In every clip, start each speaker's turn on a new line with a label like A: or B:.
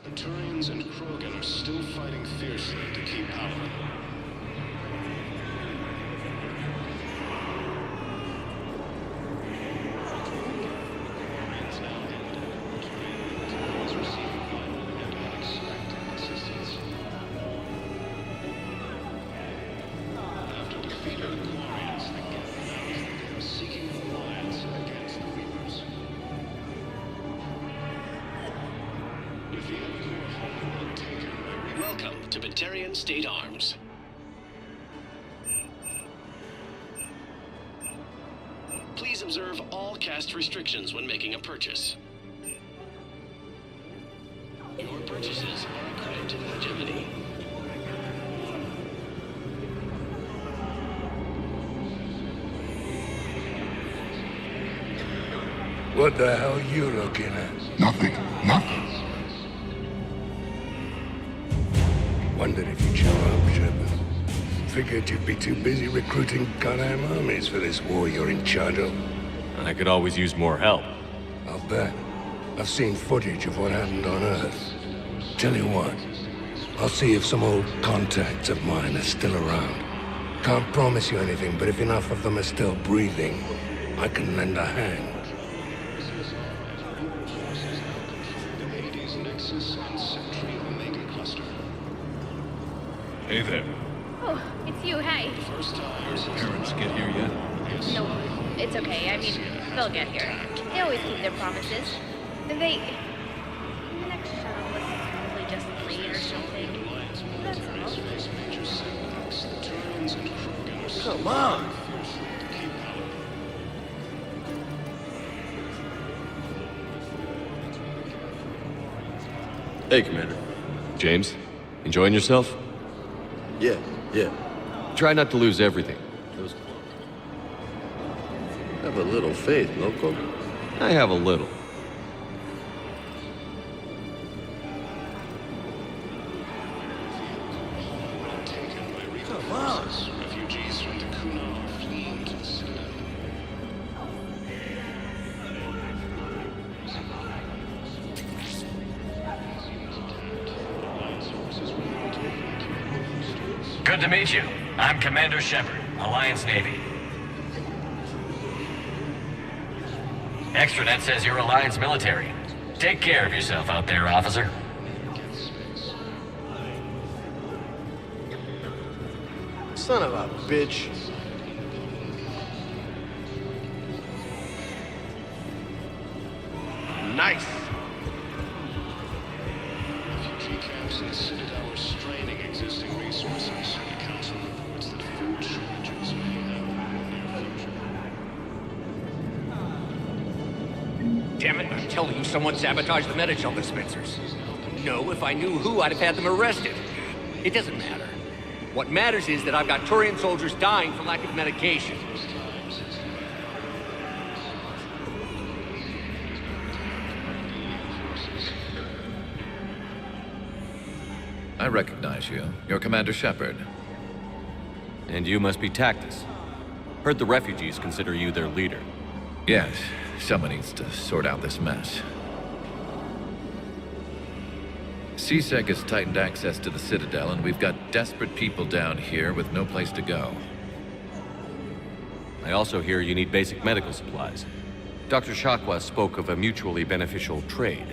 A: The Turians and Krogan are still fighting fiercely to keep power.
B: Welcome to Batarian State Arms. Please observe all caste restrictions when making a purchase. Your purchases are a credit to the hegemony.
C: What the hell are you looking at?
D: Nothing. Nothing.
C: Wondered if you'd show up, Shepard. Figured you'd be too busy recruiting goddamn armies for this war you're in charge of.
E: I could always use more help.
C: I'll bet. I've seen footage of what happened on Earth. Tell you what, I'll see if some old contacts of mine are still around. Can't promise you anything, but if enough of them are still breathing, I can lend a hand.
D: Hey there.
F: Oh, it's you, hey.
D: Your parents get here yet?
F: No, it's okay. I mean, they'll get here. They always keep their promises. And the next shuttle was probably just late or something. That's all.
C: Come on!
E: Hey, Commander. James, enjoying yourself?
G: Yeah.
E: Try not to lose everything.
G: Have a little faith, loco.
E: I have a little.
C: Come on!
A: Refugees from the Kuna are fleeing to the Citadel.
H: Good to meet you. I'm Commander Shepard, Alliance Navy. Extranet says you're Alliance military. Take care of yourself out there, officer.
G: Son of a bitch. Nice.
A: Refugee camps in the Citadel are straining existing resources. The Council reports that food shortages may happen in the near future.
I: Damn it, I'm telling you, someone sabotaged the Metagel dispensers. No, if I knew who, I'd have had them arrested. It doesn't matter. What matters is that I've got Turian soldiers dying for lack of medication.
J: I recognize you. You're Commander Shepard.
E: And you must be Tactus. Heard the refugees consider you their leader.
J: Yes, someone needs to sort out this mess. CSEC has tightened access to the Citadel, and we've got desperate people down here with no place to go.
E: I also hear you need basic medical supplies. Dr. Shakwa spoke of a mutually beneficial trade.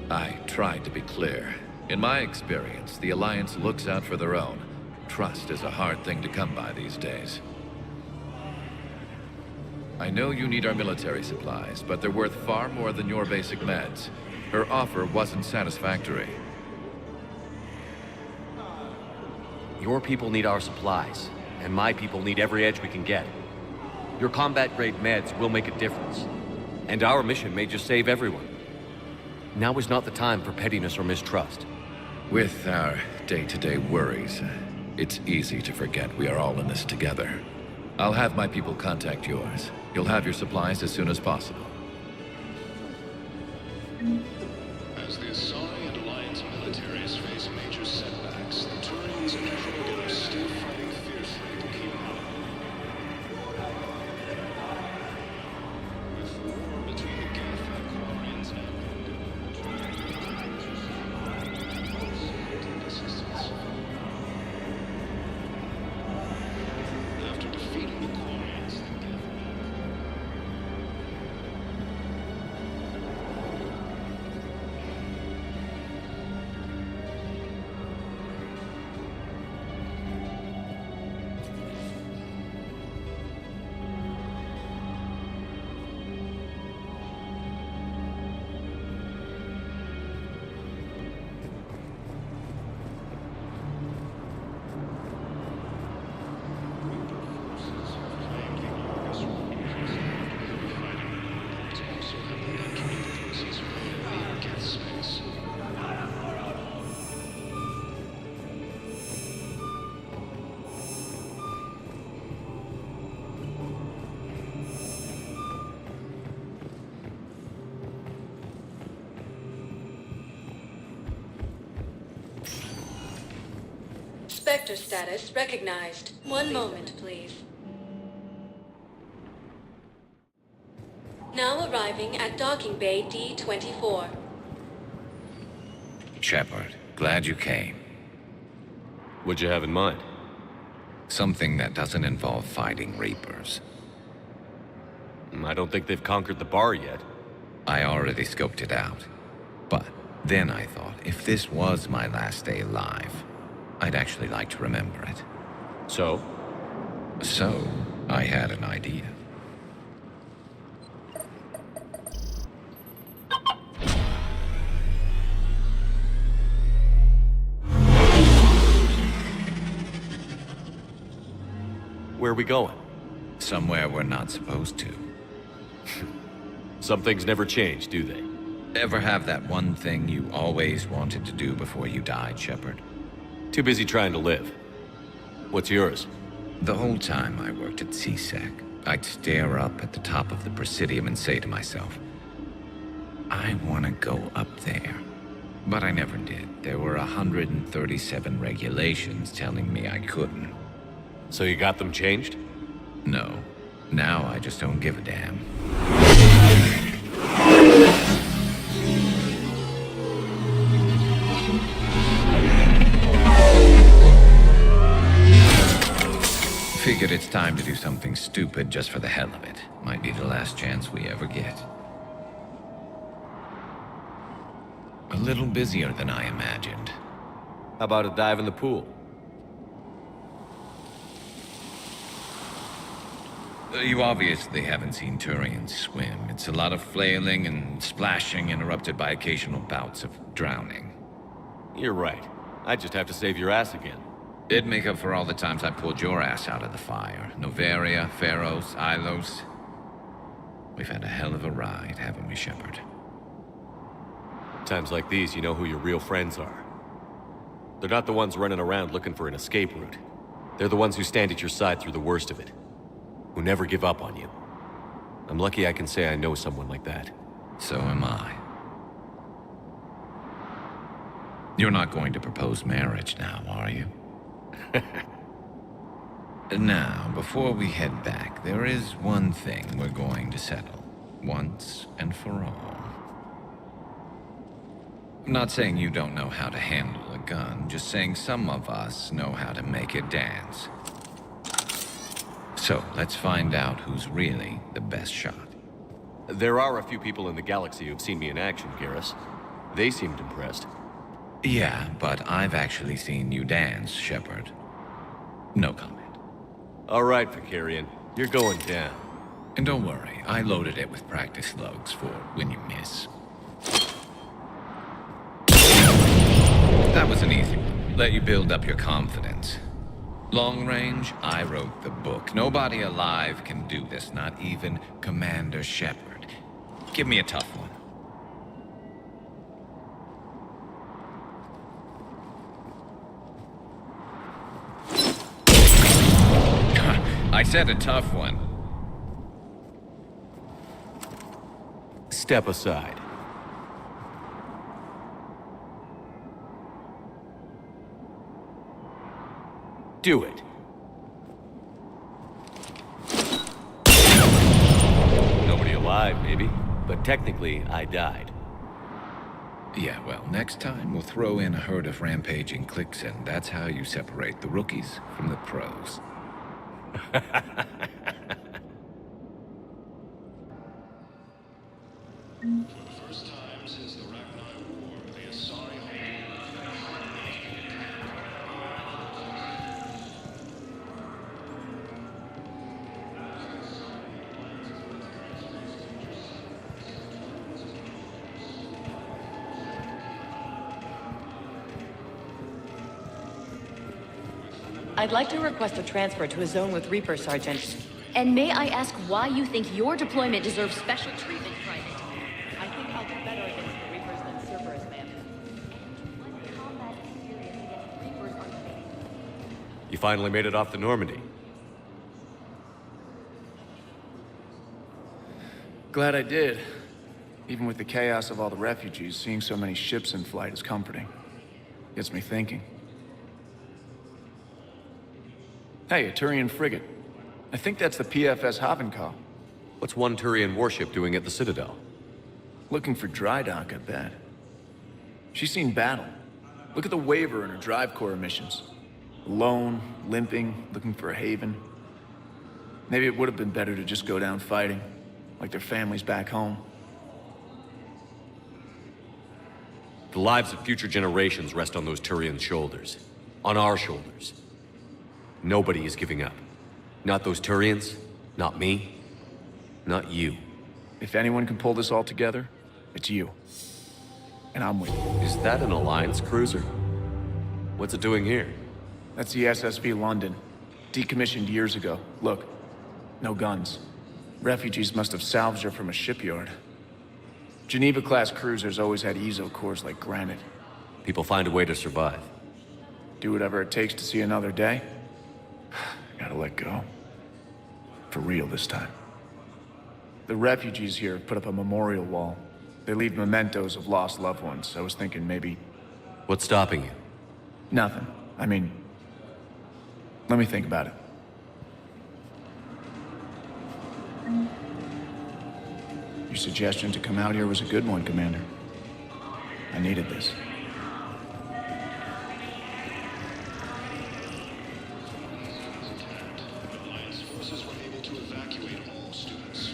J: I tried to be clear. In my experience, the Alliance looks out for their own. Trust is a hard thing to come by these days. I know you need our military supplies, but they're worth far more than your basic meds. Her offer wasn't satisfactory.
E: Your people need our supplies, and my people need every edge we can get. Your combat-grade meds will make a difference, and our mission may just save everyone. Now is not the time for pettiness or mistrust.
J: With our day-to-day worries, it's easy to forget we are all in this together. I'll have my people contact yours. You'll have your supplies as soon as possible.
A: As the Asari and Alliance militaries face major setbacks, the Turians and Krogan are still fighting fiercely to keep power. With the war between the Geth and Quarians ended,
K: Spectre status recognized. One moment, please. Now arriving at docking bay D24.
J: Shepard, glad you came.
E: What'd you have in mind?
J: Something that doesn't involve fighting Reapers.
E: I don't think they've conquered the bar yet.
J: I already scoped it out. But then I thought, if this was my last day alive, I'd actually like to remember it.
E: So?
J: So, I had an idea.
E: Where are we going?
J: Somewhere we're not supposed to.
E: Some things never change, do they?
J: Ever have that one thing you always wanted to do before you died, Shepard?
E: Too busy trying to live. What's yours?
J: The whole time I worked at CSEC, I'd stare up at the top of the Presidium and say to myself, I want to go up there. But I never did. There were 137 regulations telling me I couldn't.
E: So you got them changed?
J: No. Now I just don't give a damn. Figured it's time to do something stupid just for the hell of it. Might be the last chance we ever get. A little busier than I imagined.
E: How about a dive in the pool?
J: You obviously haven't seen Turians swim. It's a lot of flailing and splashing, interrupted by occasional bouts of drowning.
E: You're right. I just have to save your ass again.
J: It'd make up for all the times I pulled your ass out of the fire. Noveria, Pharos, Ilos. We've had a hell of a ride, haven't we, Shepard?
E: Times like these, you know who your real friends are. They're not the ones running around looking for an escape route. They're the ones who stand at your side through the worst of it. Who never give up on you. I'm lucky I can say I know someone like that.
J: So am I. You're not going to propose marriage now, are you? Now, before we head back, there is one thing we're going to settle. Once and for all. I'm not saying you don't know how to handle a gun, just saying some of us know how to make it dance. So, let's find out who's really the best shot.
E: There are a few people in the galaxy who've seen me in action, Garrus. They seemed impressed.
J: Yeah, but I've actually seen you dance, Shepard. No comment.
E: All right, Vicarian. You're going down.
J: And don't worry, I loaded it with practice slugs for when you miss. That was an easy one. Let you build up your confidence. Long range, I wrote the book. Nobody alive can do this, not even Commander Shepard. Give me a tough one. I said a tough one.
E: Step aside. Do it. Nobody alive, maybe. But technically, I died.
J: Yeah, well, next time we'll throw in a herd of rampaging cliques, and that's how you separate the rookies from the pros.
A: First time since the Ragnar War, the Asari.
L: I'd like to request a transfer to a zone with Reaper, Sergeant.
M: And may I ask why you think your deployment deserves special treatment, Private?
L: I think I'll do better against the Reapers than Cerberus, ma'am.
E: You finally made it off the Normandy.
N: Glad I did. Even with the chaos of all the refugees, seeing so many ships in flight is comforting. Gets me thinking. Hey, a Turian frigate. I think that's the PFS Havenkow.
E: What's one Turian warship doing at the Citadel?
N: Looking for dry dock, I bet. She's seen battle. Look at the waiver in her drive core emissions. Alone, limping, looking for a haven. Maybe it would have been better to just go down fighting, like their families back home.
E: The lives of future generations rest on those Turian shoulders. On our shoulders. Nobody is giving up. Not those Turians, not me, not you.
N: If anyone can pull this all together, it's you. And I'm with you.
E: Is that an Alliance cruiser? What's it doing here?
N: That's the SSV London. Decommissioned years ago. Look, no guns. Refugees must have salvaged her from a shipyard. Geneva-class cruisers always had ezo cores like granite.
E: People find a way to survive.
N: Do whatever it takes to see another day. Gotta let go. For real this time. The refugees here put up a memorial wall. They leave mementos of lost loved ones. I was thinking maybe...
E: What's stopping you?
N: Nothing. I mean... Let me think about it. Your suggestion to come out here was a good one, Commander. I needed this.
A: Alliance forces were able to evacuate all students.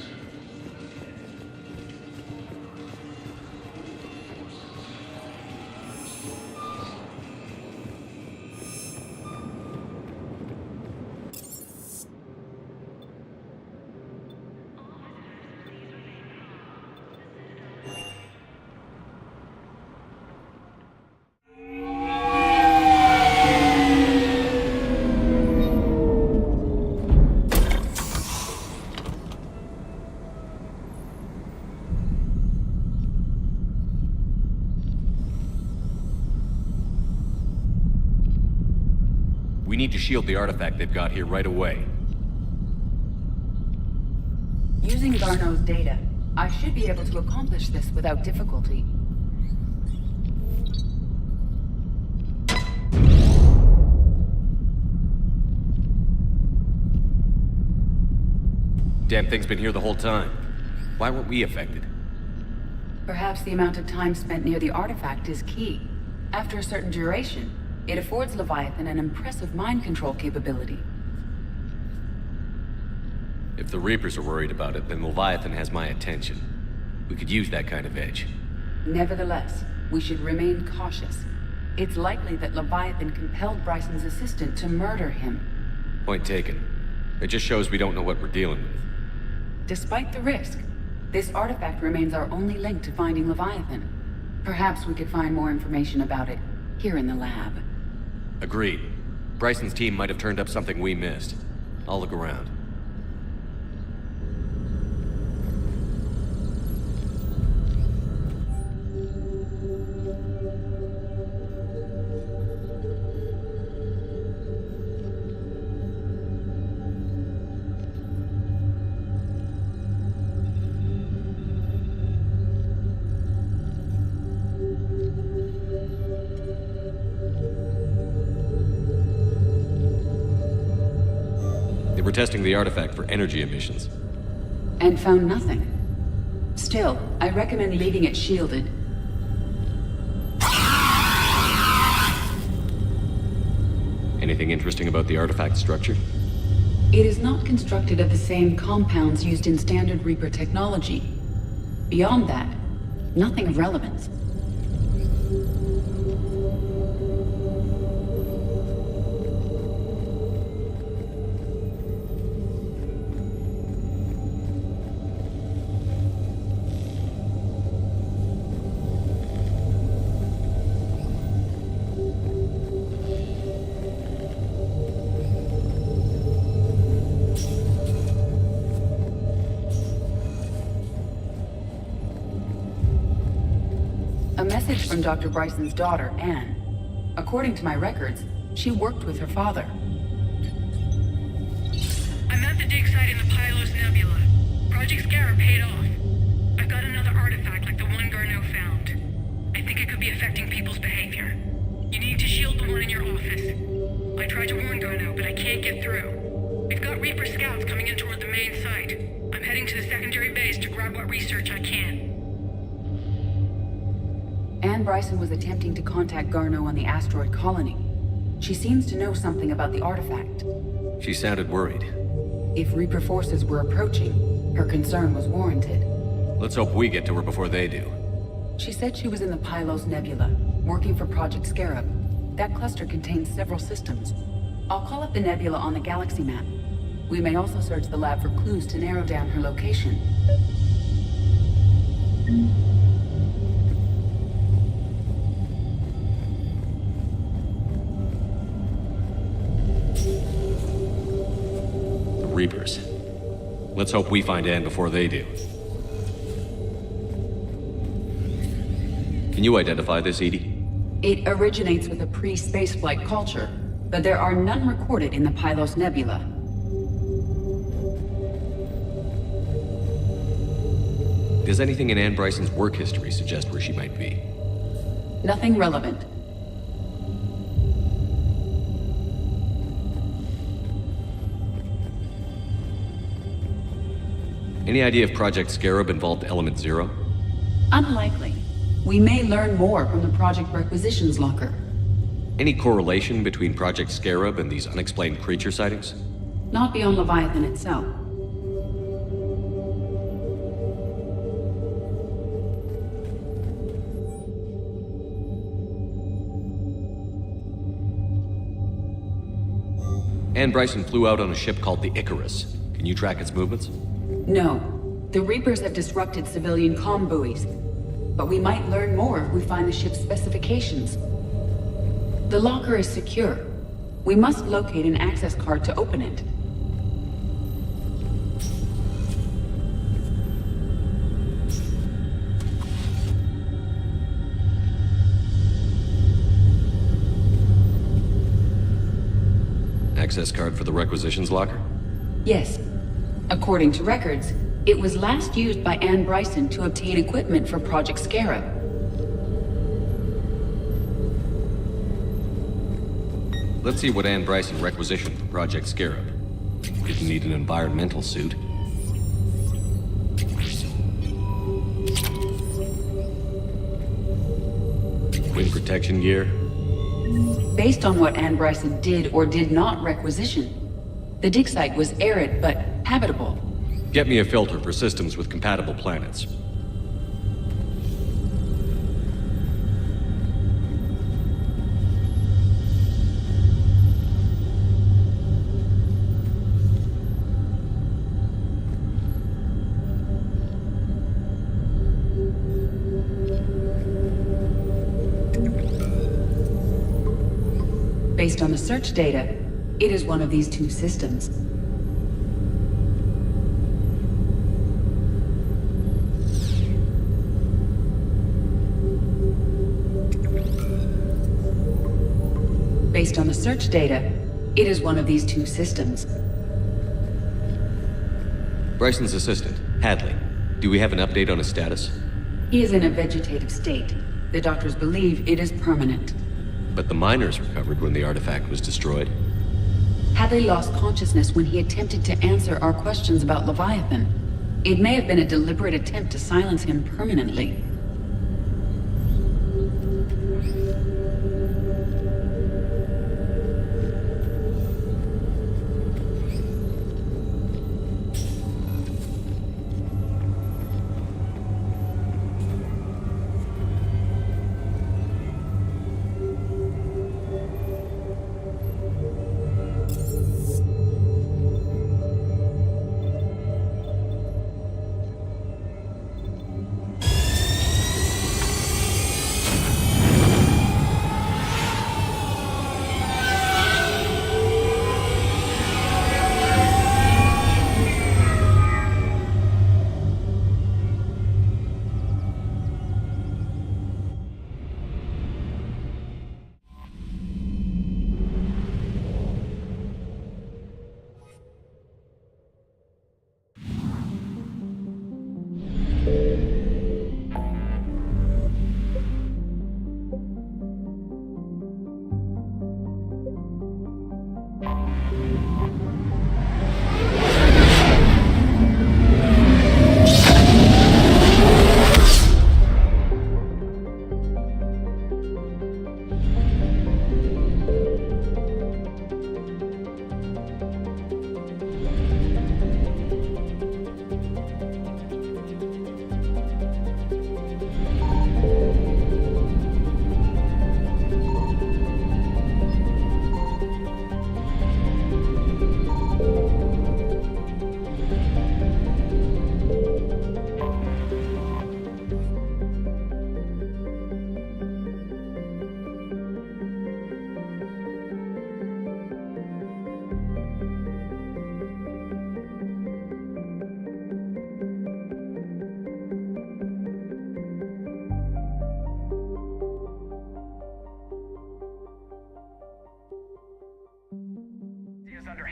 E: We need to shield the artifact they've got here right away.
L: Using Garneau's data, I should be able to accomplish this without difficulty.
E: Damn thing's been here the whole time. Why weren't we affected?
L: Perhaps the amount of time spent near the artifact is key. After a certain duration, it affords Leviathan an impressive mind control capability.
E: If the Reapers are worried about it, then Leviathan has my attention. We could use that kind of edge.
L: Nevertheless, we should remain cautious. It's likely that Leviathan compelled Bryson's assistant to murder him.
E: Point taken. It just shows we don't know what we're dealing with.
L: Despite the risk, this artifact remains our only link to finding Leviathan. Perhaps we could find more information about it here in the lab.
E: Agreed. Bryson's team might have turned up something we missed. I'll look around. They were testing the artifact for energy emissions.
L: And found nothing. Still, I recommend leaving it shielded.
E: Anything interesting about the artifact structure?
L: It is not constructed of the same compounds used in standard Reaper technology. Beyond that, nothing of relevance. A message from Dr. Bryson's daughter, Anne. According to my records, she worked with her father.
O: I'm at the dig site in the Pylos Nebula. Project Scarab paid off. I've got another artifact like the one Garneau found. I think it could be affecting people's behavior. You need to shield someone in your office. I tried to warn Garneau, but I can't get through. We've got Reaper scouts coming in toward the main site. I'm heading to the secondary base to grab what research I can.
L: Anne Bryson was attempting to contact Garneau on the asteroid colony. She seems to know something about the artifact.
E: She sounded worried.
L: If Reaper forces were approaching, her concern was warranted.
E: Let's hope we get to her before they do.
L: She said she was in the Pylos Nebula, working for Project Scarab. That cluster contains several systems. I'll call up the nebula on the galaxy map. We may also search the lab for clues to narrow down her location.
E: The Reapers. Let's hope we find Anne before they do. Can you identify this, Edie?
L: It originates with a pre-spaceflight culture, but there are none recorded in the Pylos Nebula.
E: Does anything in Anne Bryson's work history suggest where she might be?
L: Nothing relevant.
E: Any idea if Project Scarab involved Element Zero?
L: Unlikely. We may learn more from the Project Requisitions Locker.
E: Any correlation between Project Scarab and these unexplained creature sightings?
L: Not beyond Leviathan itself.
E: Anne Bryson flew out on a ship called the Icarus. Can you track its movements?
L: No. The Reapers have disrupted civilian comm buoys. But we might learn more if we find the ship's specifications. The locker is secure. We must locate an access card to open it.
E: Access card for the requisitions locker?
L: Yes. According to records, it was last used by Anne Bryson to obtain equipment for Project Scarab.
E: Let's see what Anne Bryson requisitioned for Project Scarab. Didn't need an environmental suit. Wind protection gear.
L: Based on what Anne Bryson did or did not requisition, the dig site was arid but habitable.
E: Get me a filter for systems with compatible planets.
L: Based on the search data, it is one of these two systems. Based on the search data, it is one of these two systems.
E: Bryson's assistant, Hadley. Do we have an update on his status?
L: He is in a vegetative state. The doctors believe it is permanent.
E: But the miners recovered when the artifact was destroyed.
L: Hadley lost consciousness when he attempted to answer our questions about Leviathan. It may have been a deliberate attempt to silence him permanently.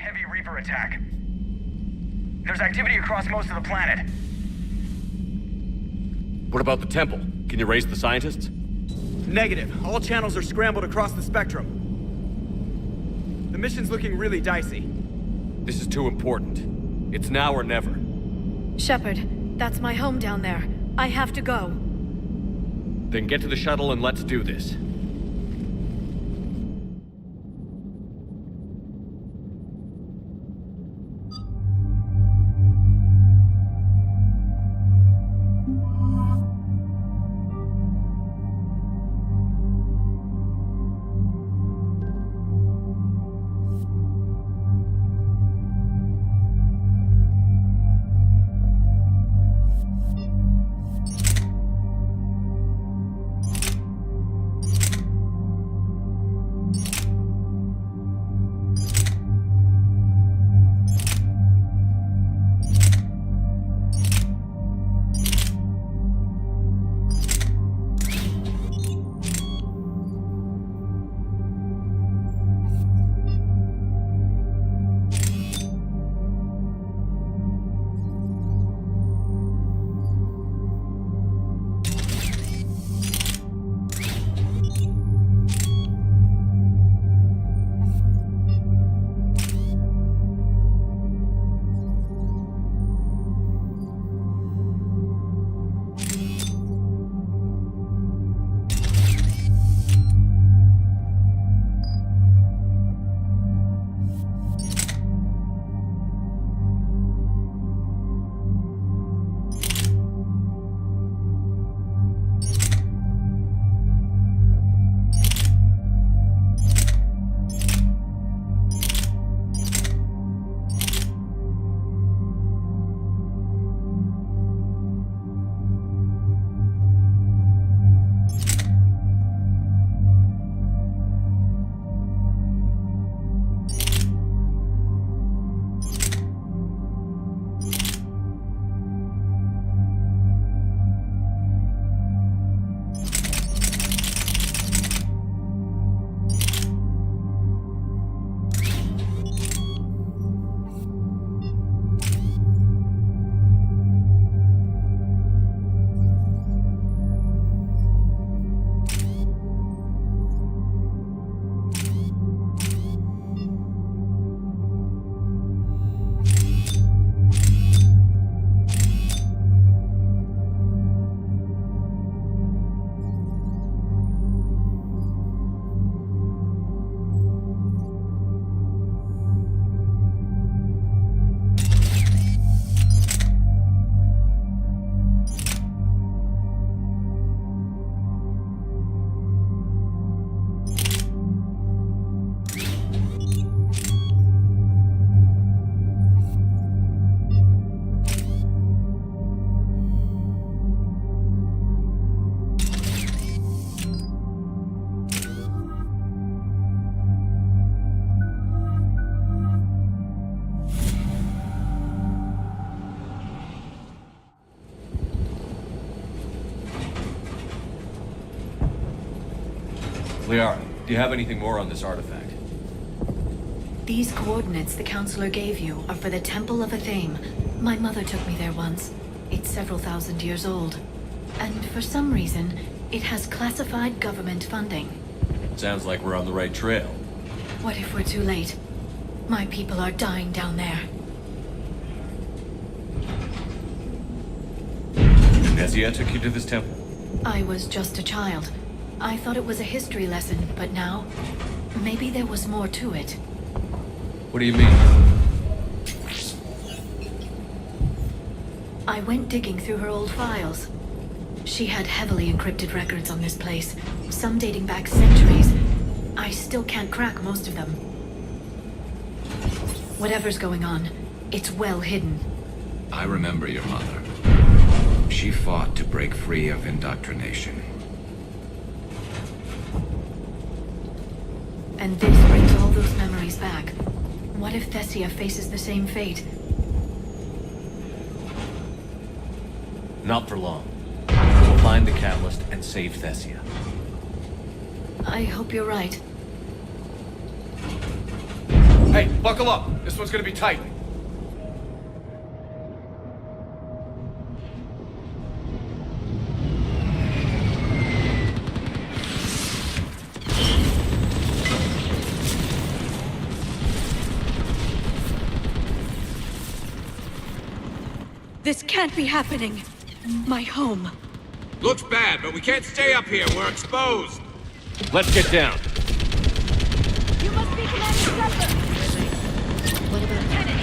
P: heavy Reaper attack. There's activity across most of the planet.
E: What about the temple? Can you raise the scientists?
Q: Negative. All channels are scrambled across the spectrum. The mission's looking really dicey.
E: This is too important. It's now or never.
O: Shepard, that's my home down there. I have to go.
E: Then get to the shuttle and let's do this. Liara, do you have anything more on this artifact?
R: These coordinates the Counselor gave you are for the Temple of Athame. My mother took me there once. It's several thousand years old. And for some reason, it has classified government funding.
E: Sounds like we're on the right trail.
R: What if we're too late? My people are dying down there.
E: Nezia took you to this temple?
R: I was just a child. I thought it was a history lesson, but now, maybe there was more to it.
E: What do you mean?
R: I went digging through her old files. She had heavily encrypted records on this place, some dating back centuries. I still can't crack most of them. Whatever's going on, it's well hidden.
J: I remember your mother. She fought to break free of indoctrination.
R: And this brings all those memories back. What if Thessia faces the same fate?
E: Not for long. We'll find the catalyst and save Thessia.
R: I hope you're right.
E: Hey!
I: Hey, buckle up. This one's gonna be tight.
S: This can't be happening. My home.
J: Looks bad, but we can't stay up here. We're exposed.
I: Let's get down.
F: You must be Commander Shepard. What about Lieutenant?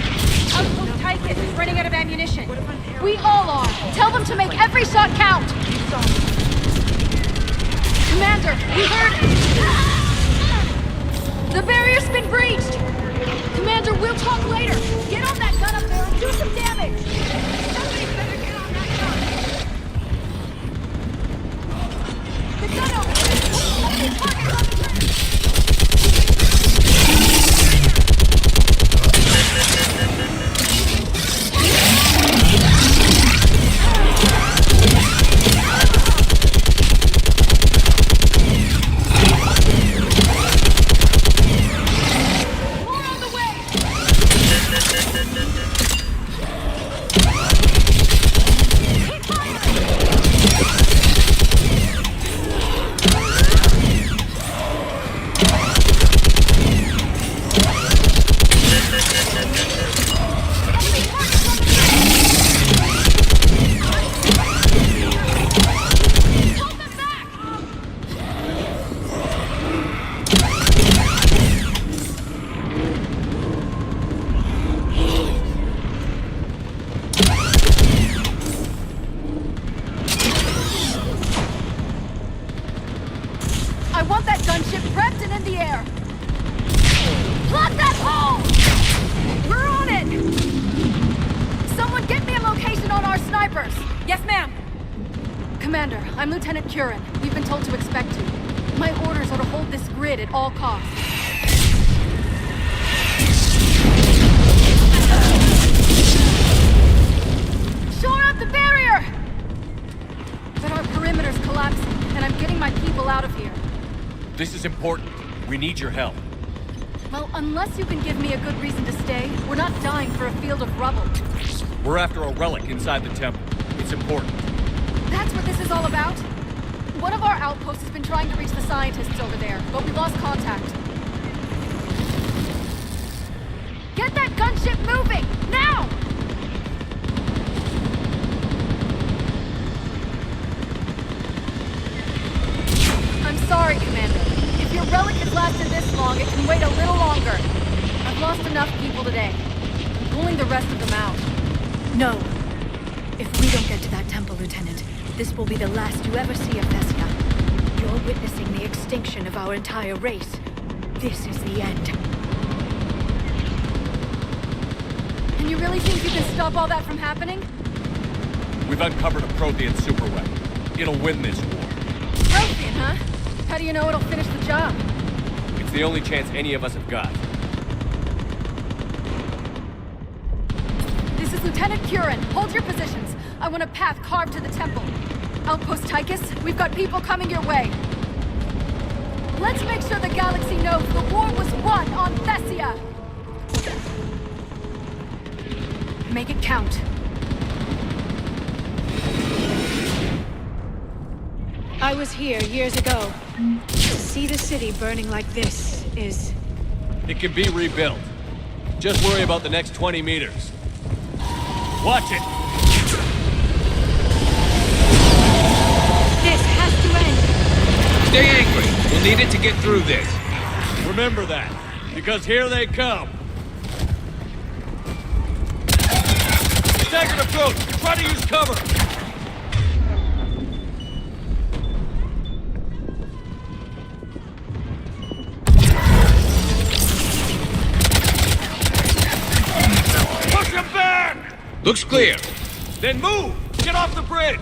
F: Outpost Tychus is running out of ammunition.
M: We all are. Tell them to make every shot count. Commander, we heard... The barrier's been breached. Commander, we'll talk later. Get on that gun up there and do some damage. Somebody better get on that gun. The gun over there. Enemy target on the bridge. I want that gunship prepped and in the air. Block that hole! We're on it! Someone get me a location on our snipers. Yes, ma'am. Commander, I'm Lieutenant Curran. We've been told to expect you. My orders are to hold this grid at all costs. Shore up the barrier! But our perimeter's collapsing, and I'm getting my people out of here.
I: This is important. We need your help.
M: Well, unless you can give me a good reason to stay, we're not dying for a field of rubble.
I: We're after a relic inside the temple. It's important.
M: That's what this is all about? One of our outposts has been trying to reach the scientists over there, but we lost contact. Get that gunship moving! Now! I'm sorry, Commander. If your relic has lasted this long, it can wait a little longer. I've lost enough people today. I'm pulling the rest of them out.
R: No. If we don't get to that temple, Lieutenant, this will be the last you ever see of Thessia. You're witnessing the extinction of our entire race. This is the end.
M: And you really think you can stop all that from happening?
I: We've uncovered a Prothean superweapon. It'll win this war.
M: Prothean, huh? How do you know it'll finish the job?
I: It's the only chance any of us have got.
M: This is Lieutenant Curran. Hold your positions. I want a path carved to the temple. Outpost Tychus, we've got people coming your way. Let's make sure the galaxy knows the war was won on Thessia. Make it count.
S: I was here years ago. To see the city burning like this is...
I: It can be rebuilt. Just worry about the next 20 meters. Watch it!
S: This has to end!
J: Stay angry. We'll need it to get through this.
I: Remember that, because here they come. Staggered approach! Try to use cover! Push him back!
J: Looks clear.
I: Then move! Get off the bridge!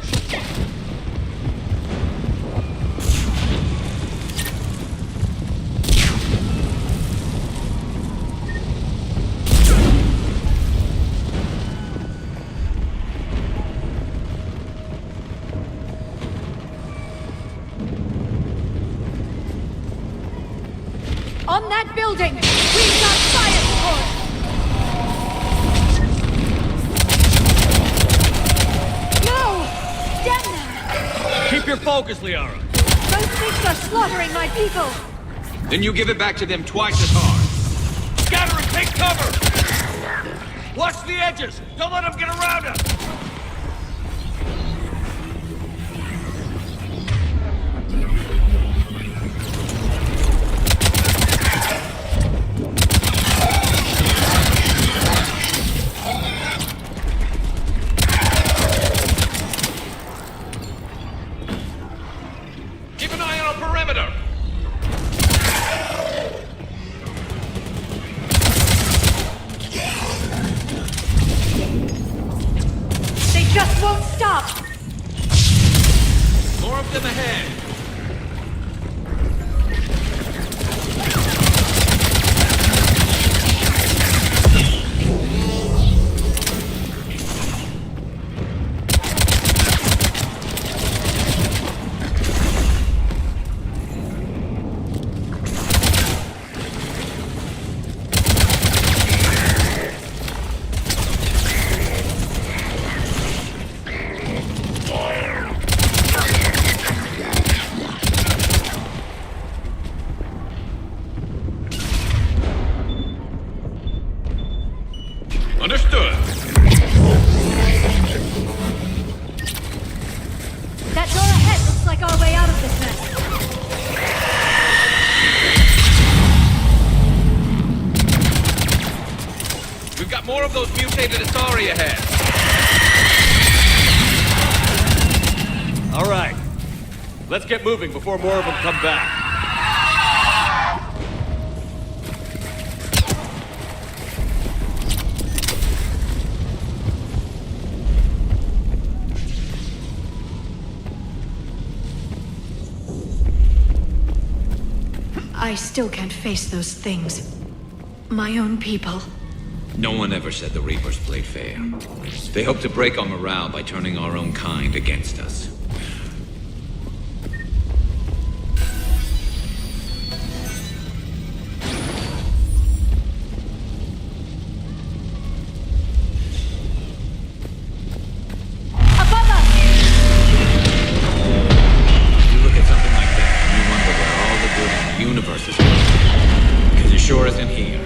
M: On that building, we've got fire support!
I: your focus, Liara.
M: Those things are slaughtering my people!
I: Then you give it back to them twice as hard. Scatter and take cover! Watch the edges! Don't let them get around us! Keep an eye on our perimeter!
M: They just won't stop!
I: More of them ahead! Understood.
M: That door ahead looks like our way out of this mess.
I: We've got more of those mutated Asari ahead. All right. Let's get moving before more of them come back.
S: I still can't face those things. My own people.
J: No one ever said the Reapers played fair. They hope to break our morale by turning our own kind against us.
M: Above us!
J: You look at something like that and you wonder where all the good in the universe is going. Because it sure isn't here.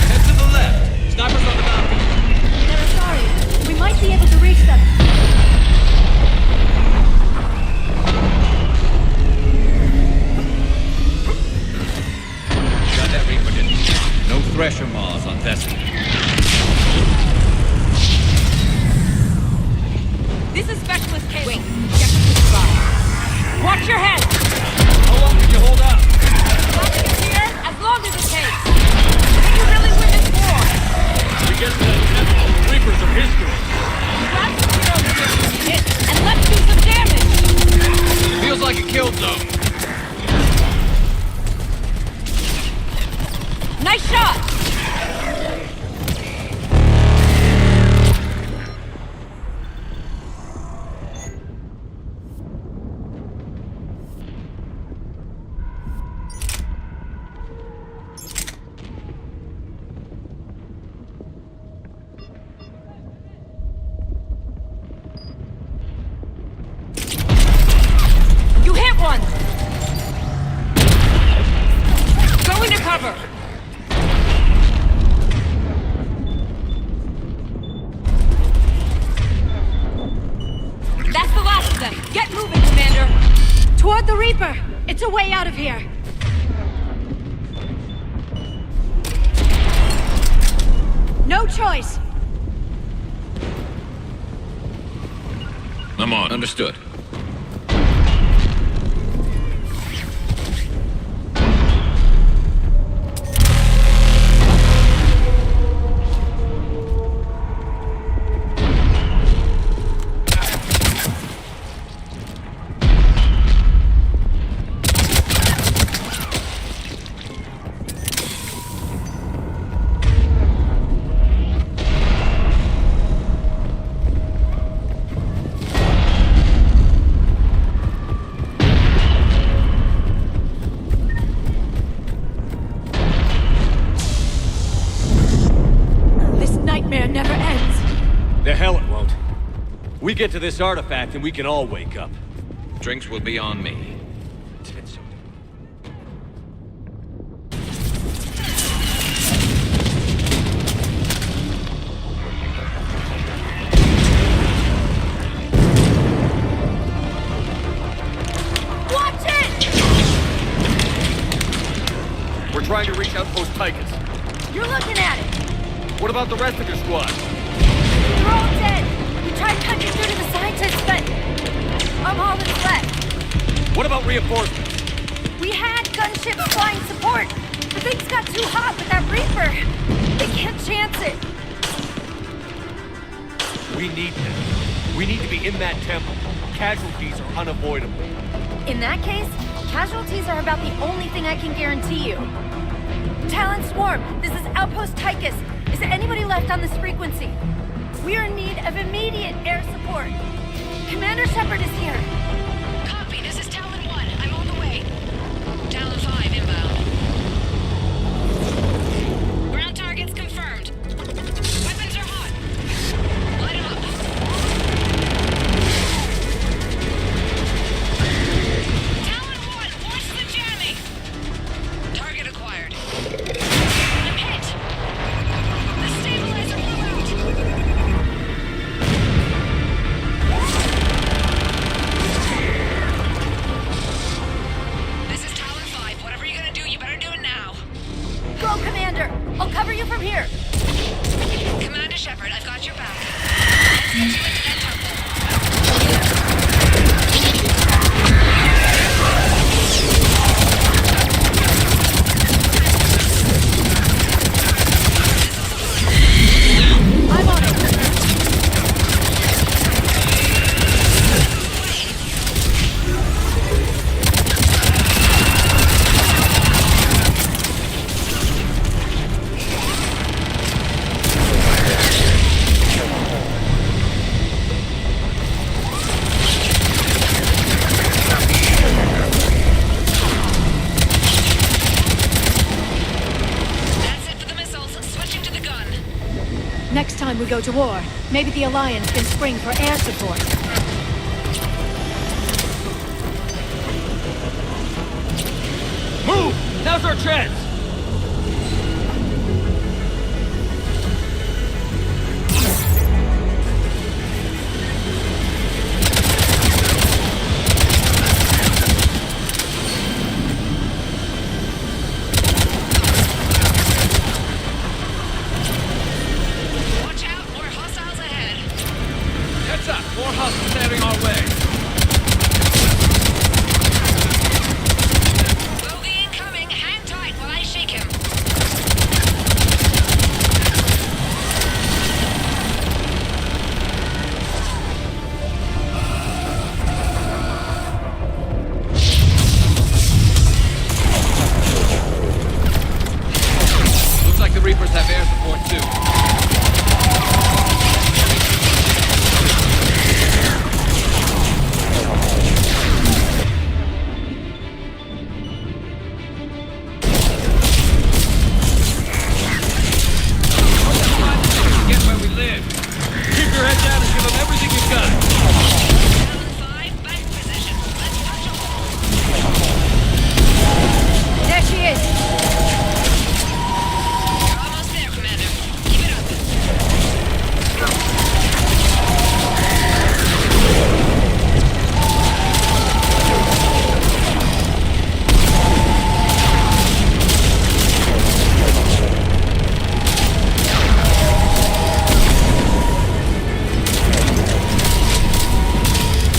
I: Head to the left. Snipers on the mountain.
M: They're Asari. We might be able to reach them.
J: Got that Reaper, didn't you? No Thresher Maws on Thessia.
M: This is Specialist Caleb. Check the spot. Watch your head!
I: How long can you hold out?
M: Here, as long as it takes. Can you really win this war?
I: We get to that temple, the Reapers are history.
M: Grab some heroes here, hit, and let's do some damage!
I: Feels like a kill zone.
M: Nice shot! You hit one! Go into cover! That's the last of them! Get moving, Commander! Toward the Reaper! It's a way out of here! No choice!
J: I'm on. Understood.
I: The hell it won't. We get to this artifact and we can all wake up.
J: Drinks will be on me.
M: Watch it!
I: We're trying to reach Outpost Tychus.
M: You're looking at it!
I: What about the rest of your squad?
M: They're all dead! We tried punching through to the scientists, but I'm all that's left.
I: What about reinforcements?
M: We had gunships flying support, but things got too hot with that Reaper. They can't chance it.
I: We need them. We need to be in that temple. Casualties are unavoidable.
M: In that case, casualties are about the only thing I can guarantee you. Talon Swarm, this is Outpost Tychus. Is there anybody left on this frequency? We are in need of immediate air support. Commander Shepard is here.
O: Copy, this is Talon 1. I'm on the way. Talon 5 inbound. Ground targets confirmed. Weapons are hot. Light 'em up. Talon 1, watch the jamming. Target acquired. I'm hit. The stabilizer blew out. This is Talon 5. Whatever you're gonna do, you better do it now.
M: Go, Commander! I'll cover you from here.
O: Commander Shepard, I've got your back. Let's get you into that temple.
M: I'm on it.
O: That's it for the missiles. Switching to the gun.
S: Next time we go to war, maybe the Alliance can spring for air support.
I: Move! Now's our chance!
O: Watch out, more hostiles ahead.
I: Heads up! More hostiles heading our way!
O: Bogey incoming. Hang tight while I shake him.
I: Looks like the Reapers have air support too. Get where we live. Keep your head down and give them everything you've got.
O: Talon 5, back position. Let's touch them all.
S: There she is!
O: You're almost there, Commander. Keep it up.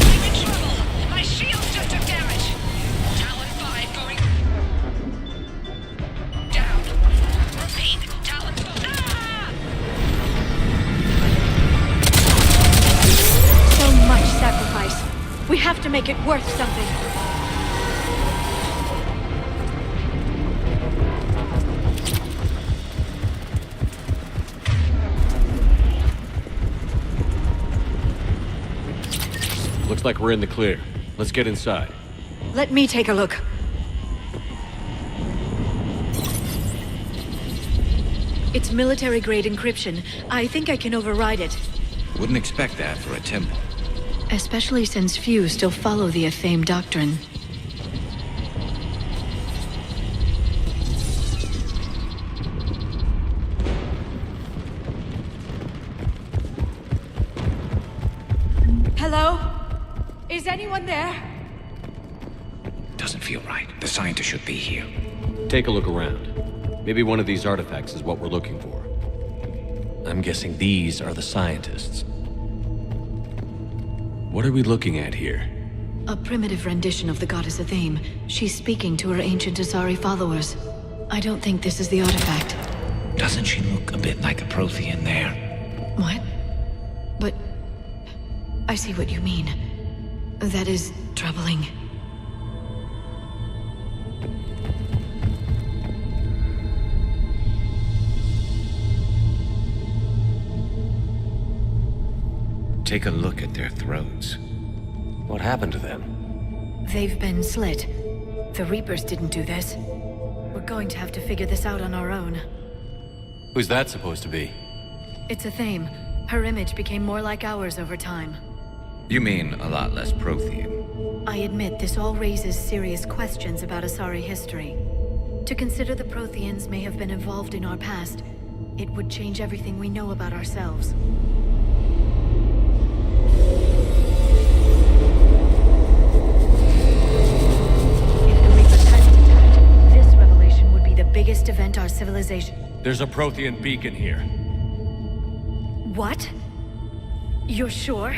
O: I'm in trouble. My shields just took damage. Talon 5 going down. Repeat. Talon 5. Ah!
S: So much sacrifice. We have to make it worth something.
I: Looks like we're in the clear. Let's get inside.
S: Let me take a look. It's military-grade encryption. I think I can override it.
J: Wouldn't expect that for a temple.
R: Especially since few still follow the Athame doctrine.
S: Hello? Is anyone there?
J: Doesn't feel right. The scientist should be here.
E: Take a look around. Maybe one of these artifacts is what we're looking for. I'm guessing these are the scientists. What are we looking at here?
R: A primitive rendition of the goddess Athame. She's speaking to her ancient Asari followers. I don't think this is the artifact.
J: Doesn't she look a bit like a Prothean there?
R: What? But... I see what you mean. That is troubling.
J: Take a look at their throats.
E: What happened to them?
R: They've been slit. The Reapers didn't do this. We're going to have to figure this out on our own.
E: Who's that supposed to be?
R: It's Athame. Her image became more like ours over time.
J: You mean a lot less Prothean?
R: I admit this all raises serious questions about Asari history. To consider the Protheans may have been involved in our past, it would change everything we know about ourselves. Biggest event our civilization.
E: There's a Prothean beacon here.
R: What? You're sure?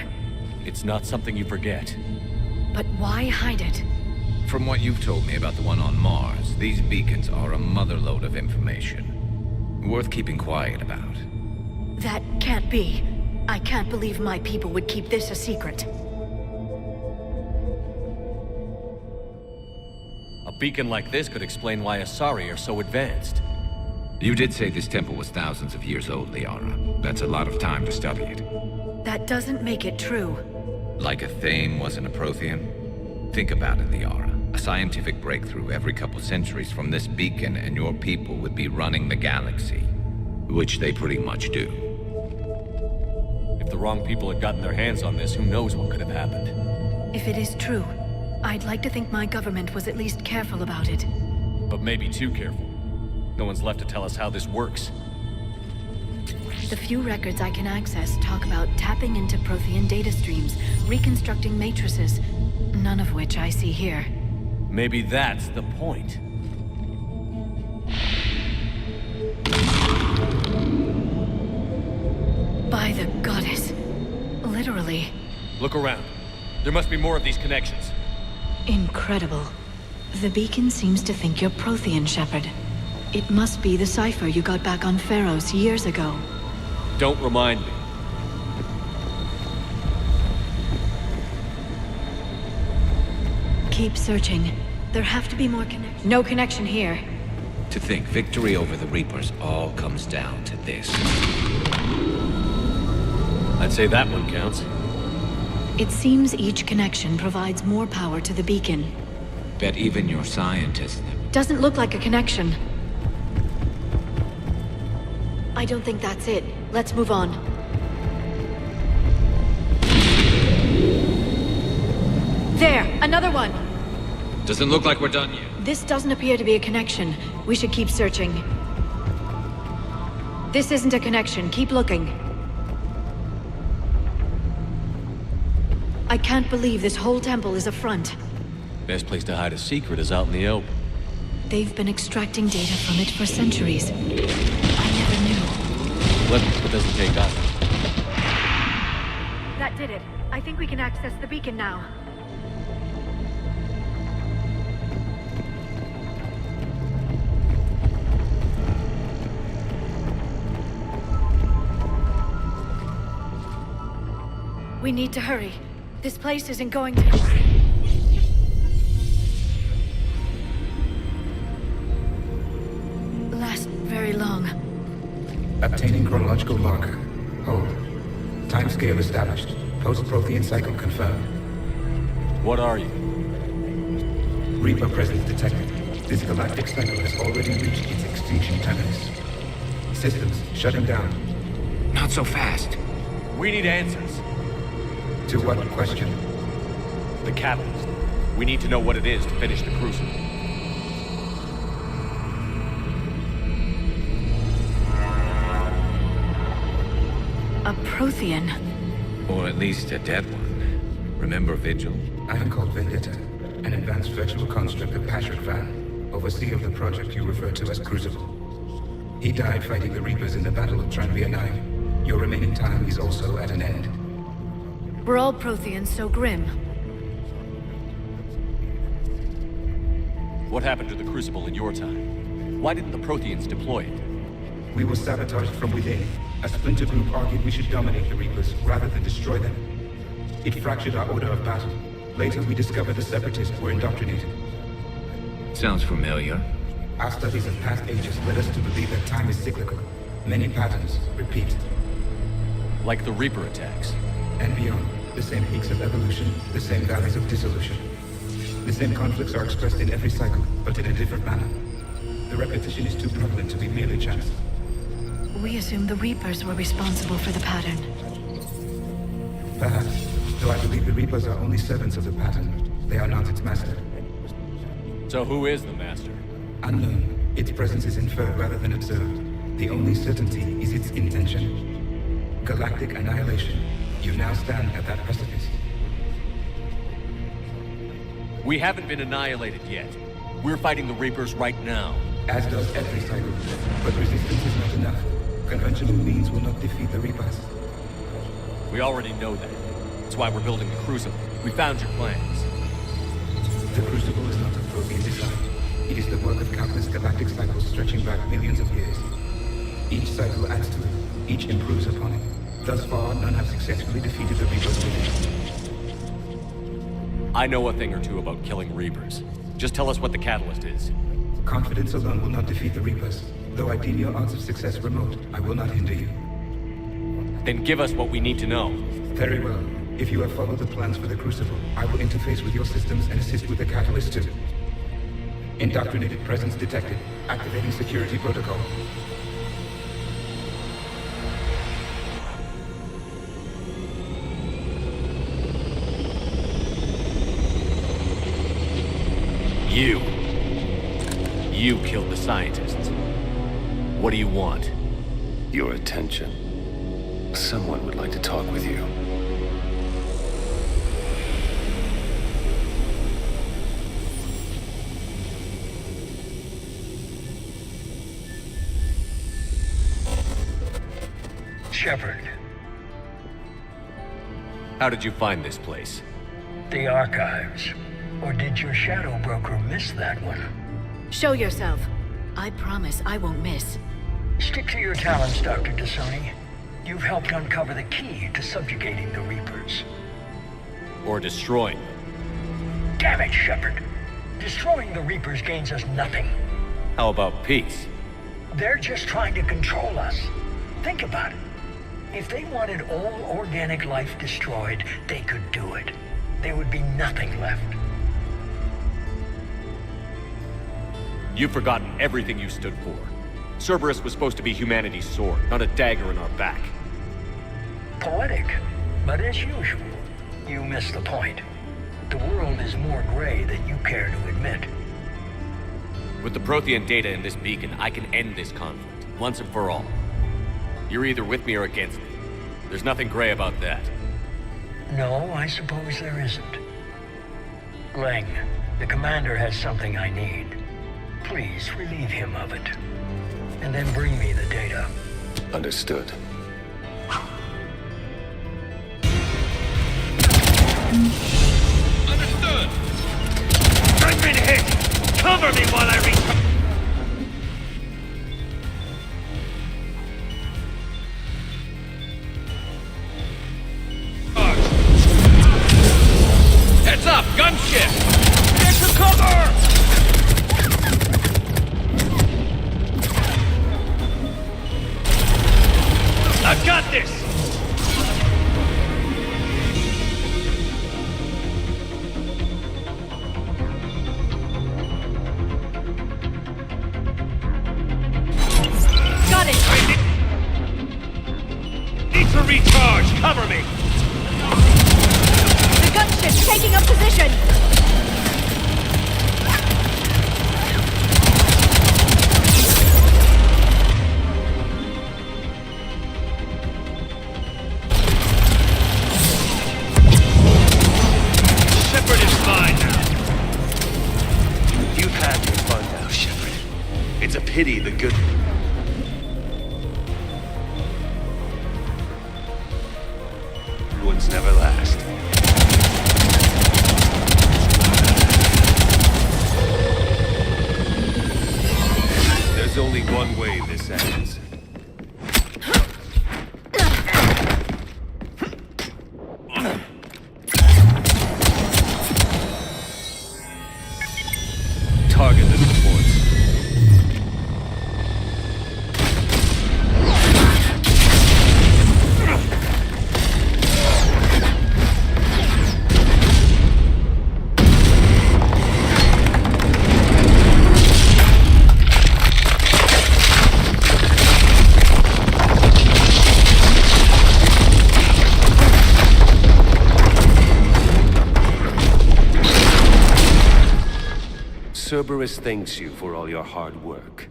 E: It's not something you forget.
R: But why hide it?
J: From what you've told me about the one on Mars, these beacons are a motherlode of information. Worth keeping quiet about.
R: That can't be. I can't believe my people would keep this a secret.
E: A beacon like this could explain why Asari are so advanced.
J: You did say this temple was thousands of years old, Liara. That's a lot of time to study it.
R: That doesn't make it true.
J: Like Athame wasn't a Prothean? Think about it, Liara. A scientific breakthrough every couple centuries from this beacon and your people would be running the galaxy. Which they pretty much do.
E: If the wrong people had gotten their hands on this, who knows what could have happened.
R: If it is true, I'd like to think my government was at least careful about it.
E: But maybe too careful. No one's left to tell us how this works.
R: The few records I can access talk about tapping into Prothean data streams, reconstructing matrices, none of which I see here.
E: Maybe that's the point.
R: By the goddess. Literally.
E: Look around. There must be more of these connections.
R: Incredible. The beacon seems to think you're Prothean, Shepard. It must be the cipher you got back on Pharos years ago.
E: Don't remind me.
R: Keep searching. There have to be more connections. No connection here.
J: To think victory over the Reapers all comes down to this.
E: I'd say that one counts.
R: It seems each connection provides more power to the beacon.
J: Bet even your scientists...
R: Doesn't look like a connection. I don't think that's it. Let's move on. There! Another one!
J: Doesn't look like we're done yet.
R: This doesn't appear to be a connection. We should keep searching. This isn't a connection. Keep looking. I can't believe this whole temple is a front.
E: Best place to hide a secret is out in the open.
R: They've been extracting data from it for centuries. I never knew.
E: It doesn't take us.
R: That did it. I think we can access the beacon now. We need to hurry. This place isn't going to... last very long.
T: Obtaining chronological marker. Hold. Timescale established. Post-Prothean cycle confirmed.
E: What are you?
T: Reaper presence detected. This galactic cycle has already reached its extinction terminus. Systems shutting down.
J: Not so fast.
E: We need answers.
T: To what question?
E: The catalyst. We need to know what it is to finish the Crucible.
R: A Prothean.
J: Or at least a dead one. Remember Vigil?
T: I am called Vendetta, an advanced virtual construct of Patrick Van, overseer of the project you refer to as Crucible. He died fighting the Reapers in the Battle of Tranvia 9. Your remaining time is also at an end.
R: Were all Protheans so grim?
E: What happened to the Crucible in your time? Why didn't the Protheans deploy it?
T: We were sabotaged from within. A splinter group argued we should dominate the Reapers rather than destroy them. It fractured our order of battle. Later, we discovered the Separatists were indoctrinated.
J: Sounds familiar.
T: Our studies of past ages led us to believe that time is cyclical. Many patterns repeat.
E: Like the Reaper attacks.
T: And beyond, the same peaks of evolution, the same valleys of dissolution. The same conflicts are expressed in every cycle, but in a different manner. The repetition is too prevalent to be merely chance.
R: We assumed the Reapers were responsible for the pattern.
T: Perhaps, though I believe the Reapers are only servants of the pattern. They are not its master.
E: So who is the master?
T: Unknown. Its presence is inferred rather than observed. The only certainty is its intention. Galactic annihilation. You now stand at that precipice.
E: We haven't been annihilated yet. We're fighting the Reapers right now.
T: As does every cycle. But resistance is not enough. Conventional means will not defeat the Reapers.
E: We already know that. That's why we're building the Crucible. We found your plans.
T: The Crucible is not a Prothean design. It is the work of countless galactic cycles stretching back millions of years. Each cycle adds to it. Each improves upon it. Thus far, none have successfully defeated the Reapers within.
E: I know a thing or two about killing Reapers. Just tell us what the catalyst is.
T: Confidence alone will not defeat the Reapers. Though I deem your odds of success remote, I will not hinder you.
E: Then give us what we need to know.
T: Very well. If you have followed the plans for the Crucible, I will interface with your systems and assist with the catalyst too. Indoctrinated presence detected. Activating security protocol.
E: You killed the scientists. What do you want?
A: Your attention. Someone would like to talk with you.
U: Shepard.
E: How did you find this place?
U: The archives. Or did your shadow broker miss that one?
R: Show yourself. I promise I won't miss.
U: Stick to your talents, Dr. Dasoni. You've helped uncover the key to subjugating the Reapers.
E: Or destroying them.
U: Damn it, Shepard. Destroying the Reapers gains us nothing.
E: How about peace?
U: They're just trying to control us. Think about it. If they wanted all organic life destroyed, they could do it. There would be nothing left.
E: You've forgotten everything you stood for. Cerberus was supposed to be humanity's sword, not a dagger in our back.
U: Poetic, but as usual, you missed the point. The world is more gray than you care to admit.
E: With the Prothean data in this beacon, I can end this conflict, once and for all. You're either with me or against me. There's nothing gray about that.
U: No, I suppose there isn't. Leng, the commander has something I need. Please relieve him of it. And then bring me the data.
A: Understood.
I: Understood! Bring me to hit! Cover me while I reach... Heads up! Gunship! Get to cover! I've got this!
M: Got it!
I: Need to reach charge! Cover me!
M: The gunship's taking up position!
I: Shepard is mine now!
B: You've had your fun now, Shepard. It's a pity the good... ones never last.
I: There's only one way this ends. Target the reports.
B: Cerberus thanks you for all your hard work.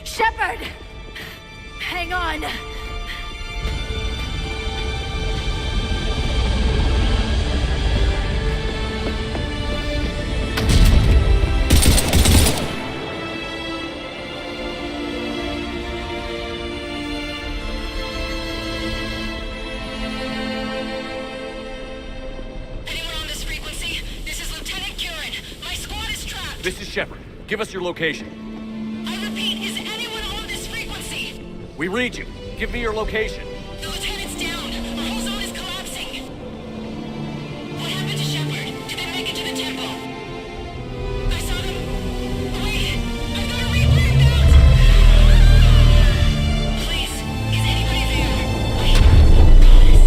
M: Shepard! Hang on!
I: This is Shepard. Give us your location.
O: I repeat, is anyone on this frequency?
I: We read you. Give me your location.
O: The lieutenant's down. Our whole zone is collapsing. What happened to Shepard? Did they make it to the temple? I saw them. Wait! I've got a Reaper inbound! Please, is anybody there? Wait. Guys.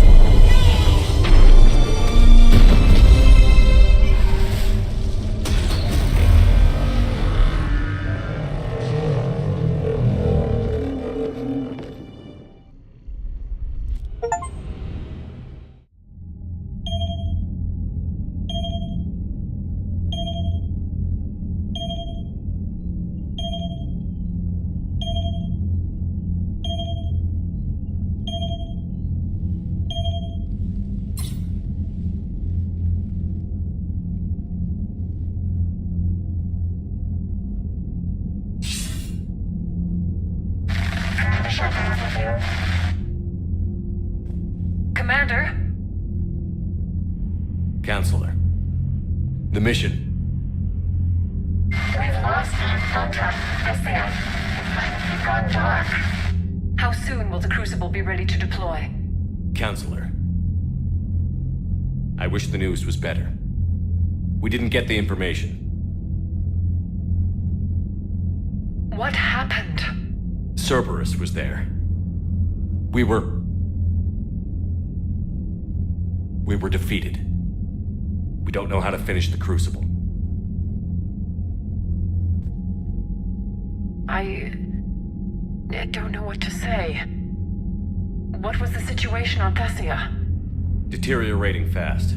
K: Commander?
I: Counselor. The mission.
K: We've lost contact with SAF. It's gone dark. How soon will the Crucible be ready to deploy?
I: Counselor. I wish the news was better. We didn't get the information.
K: What happened?
I: Cerberus was there. We were defeated. We don't know how to finish the Crucible.
K: I don't know what to say. What was the situation on Thessia?
I: Deteriorating fast.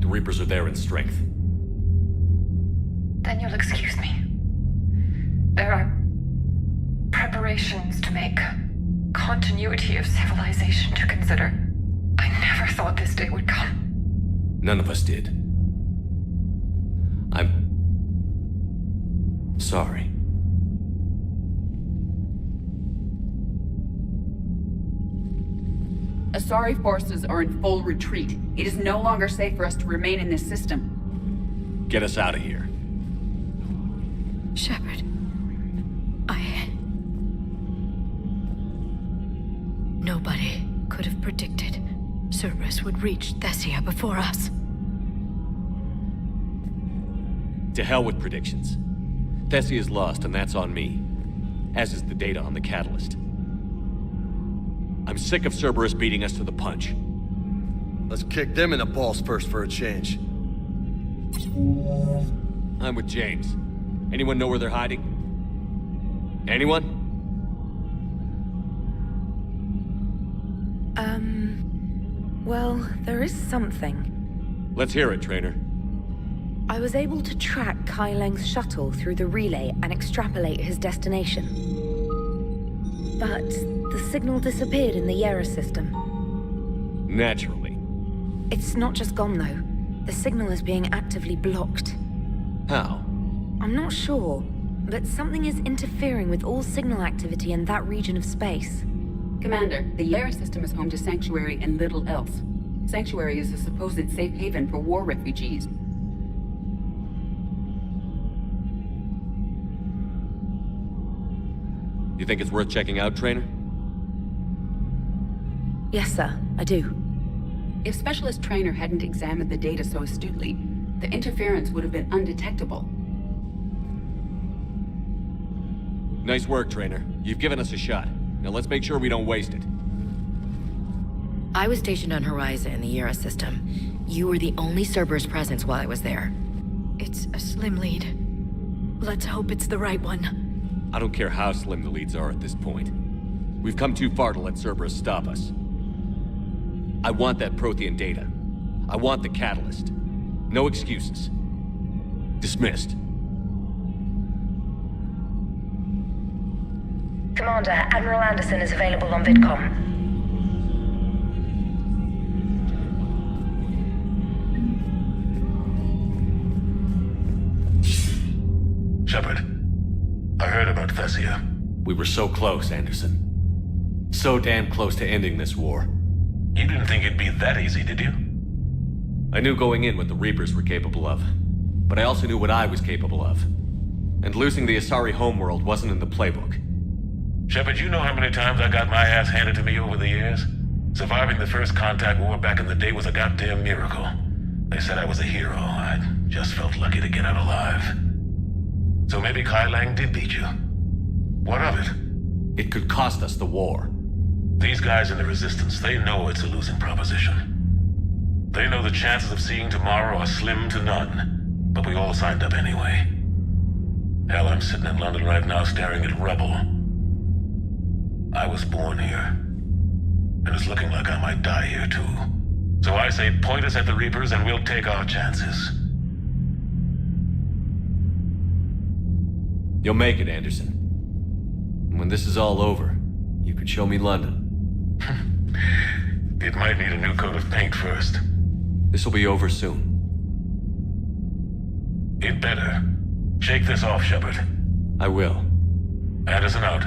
I: The Reapers are there in strength.
K: Then you'll excuse me. There are preparations to make continuity of civilization to consider. I never thought this day would come.
E: None of us did. I'm sorry.
L: Asari forces are in full retreat. It is no longer safe for us to remain in this system.
E: Get us out of here.
R: Shepard. Nobody could have predicted Cerberus would reach Thessia before us.
E: To hell with predictions. Thessia is lost, and that's on me. As is the data on the catalyst. I'm sick of Cerberus beating us to the punch.
G: Let's kick them in the balls first for a change.
E: I'm with James. Anyone know where they're hiding? Anyone?
D: Well, there is something.
E: Let's hear it, Trainer.
D: I was able to track Kai Leng's shuttle through the relay and extrapolate his destination. But the signal disappeared in the Yera system.
E: Naturally.
D: It's not just gone, though. The signal is being actively blocked.
E: How?
D: I'm not sure, but something is interfering with all signal activity in that region of space.
L: Commander, the Yera system is home to Sanctuary and little else. Sanctuary is a supposed safe haven for war refugees.
E: You think it's worth checking out, Trainer?
D: Yes, sir, I do.
L: If Specialist Trainer hadn't examined the data so astutely, the interference would have been undetectable.
E: Nice work, Trainer. You've given us a shot. Now let's make sure we don't waste it.
D: I was stationed on Horizon in the Yera system. You were the only Cerberus presence while I was there.
R: It's a slim lead. Let's hope it's the right one.
E: I don't care how slim the leads are at this point. We've come too far to let Cerberus stop us. I want that Prothean data. I want the catalyst. No excuses. Dismissed.
K: Commander, Admiral Anderson is available on VidCom.
A: Shepard, I heard about Thessia.
E: We were so close, Anderson. So damn close to ending this war.
A: You didn't think it'd be that easy, did you?
E: I knew going in what the Reapers were capable of, but I also knew what I was capable of. And losing the Asari homeworld wasn't in the playbook.
A: Shepard, you know how many times I got my ass handed to me over the years? Surviving the first contact war back in the day was a goddamn miracle. They said I was a hero. I just felt lucky to get out alive. So maybe Kai Lang did beat you. What of it?
E: It could cost us the war.
A: These guys in the Resistance, they know it's a losing proposition. They know the chances of seeing tomorrow are slim to none. But we all signed up anyway. Hell, I'm sitting in London right now staring at rubble. I was born here. And it's looking like I might die here too. So I say point us at the Reapers and we'll take our chances.
E: You'll make it, Anderson. And when this is all over, you could show me London.
A: It might need a new coat of paint first.
E: This'll be over soon.
A: It better. Shake this off, Shepard.
E: I will.
A: Anderson out.